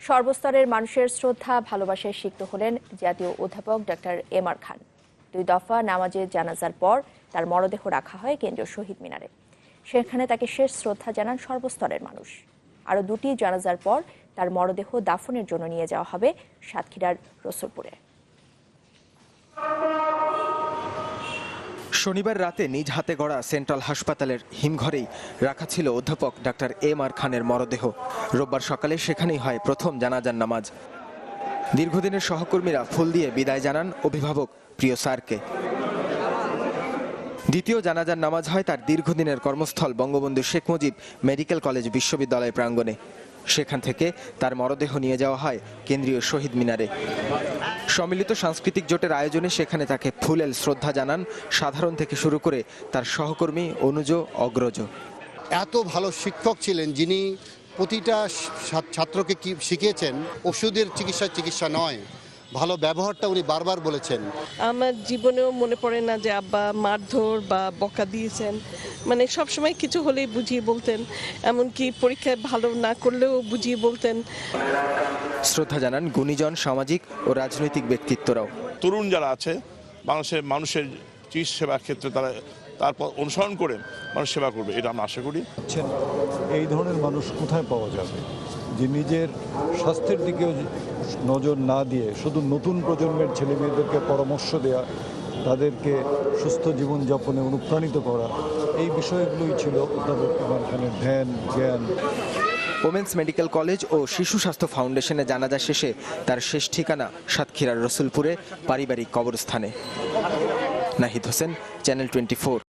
সর্বস্তরের মানুষের শ্রদ্ধা ভালোবাসায় সিক্ত হলেন জাতীয় অধ্যাপক ডক্টর এম আর খান। 2 দফা নামাজে জানাজার পর তার মরদেহ রাখা হয় কেন্দ্রীয় শহীদ মিনারে। সেখানে তাকে শেষ শ্রদ্ধা জানান সর্বস্তরের মানুষ। আরও 2টি জানাজার পর তার মরদেহ দাফনের জন্য নিয়ে যাওয়া হবে সাতক্ষীরার রসুলপুরে। শনিবার রাতে নিজ হাতে গড়া সেন্ট্রাল হাসপাতালের হিমঘরেই রাখা ছিল অধ্যাপক ডাক্তার এম আর খানের মরদেহ। রোববার সকালে সেখানেই হয় প্রথম জানাজার নামাজ। দীর্ঘদিনের সহকর্মীরা ফুল দিয়ে বিদায় জানান অভিভাবক প্রিয় স্যারকে। দ্বিতীয় জানাজার নামাজ হয় তার দীর্ঘদিনের কর্মস্থল বঙ্গবন্ধু শেখ মুজিব মেডিকেল কলেজ বিশ্ববিদ্যালয় প্রাঙ্গণে। সেখান থেকে তার মরদেহ নিয়ে যাওয়া হয় কেন্দ্রীয় শহীদ মিনারে। সম্মিলিত সাংস্কৃতিক জোটের আয়োজনে সেখানে তাকে ফুলেল শ্রদ্ধা জানান সাধারণ থেকে শুরু করে তার সহকর্মী, অনুজ, অগ্রজ। এত ভালো শিক্ষক ছিলেন যিনি প্রতিটা ছাত্রকে কি শিখিয়েছেন, ওষুধের চিকিৎসা নয়, ভালো ব্যবহারটা উনি বারবার বলেছেন। আমার জীবনেও মনে পড়ে না যে আব্বা মারধর বা বকা দিয়েছেন। মানে সবসময় কিছু হলেই বুঝিয়ে বলতেন, এমনকি পরীক্ষায় ভালো না করলেও বুঝিয়ে বলতেন। শ্রদ্ধা জানান গুণীজন, সামাজিক ও রাজনৈতিক ব্যক্তিত্বরাও। তরুণ যারা আছে মানুষের চিকিৎসা সেবার ক্ষেত্রে তারা তারপর অনুসরণ করে মানুষ সেবা করবে, এটা আমরা আশা করি। এই ধরনের মানুষ কোথায় পাওয়া যাবে যে নিজের স্বাস্থ্যের দিকেও নজর না দিয়ে শুধু নতুন প্রজন্মের ছেলে মেয়েদেরকে পরামর্শ দেয়া, তাদেরকে সুস্থ জীবনযাপনে অনুপ্রাণিত করা, এই বিষয়গুলোই ছিল অধ্যাপক এম আর খানের ধ্যান, জ্ঞান। ওমেন্স মেডিকেল কলেজ ও শিশু স্বাস্থ্য ফাউন্ডেশনে জানাজা শেষে তার শেষ ঠিকানা সাতক্ষীরার রসুলপুরে পারিবারিক কবরস্থানে। নাহিদ হোসেন, চ্যানেল 24।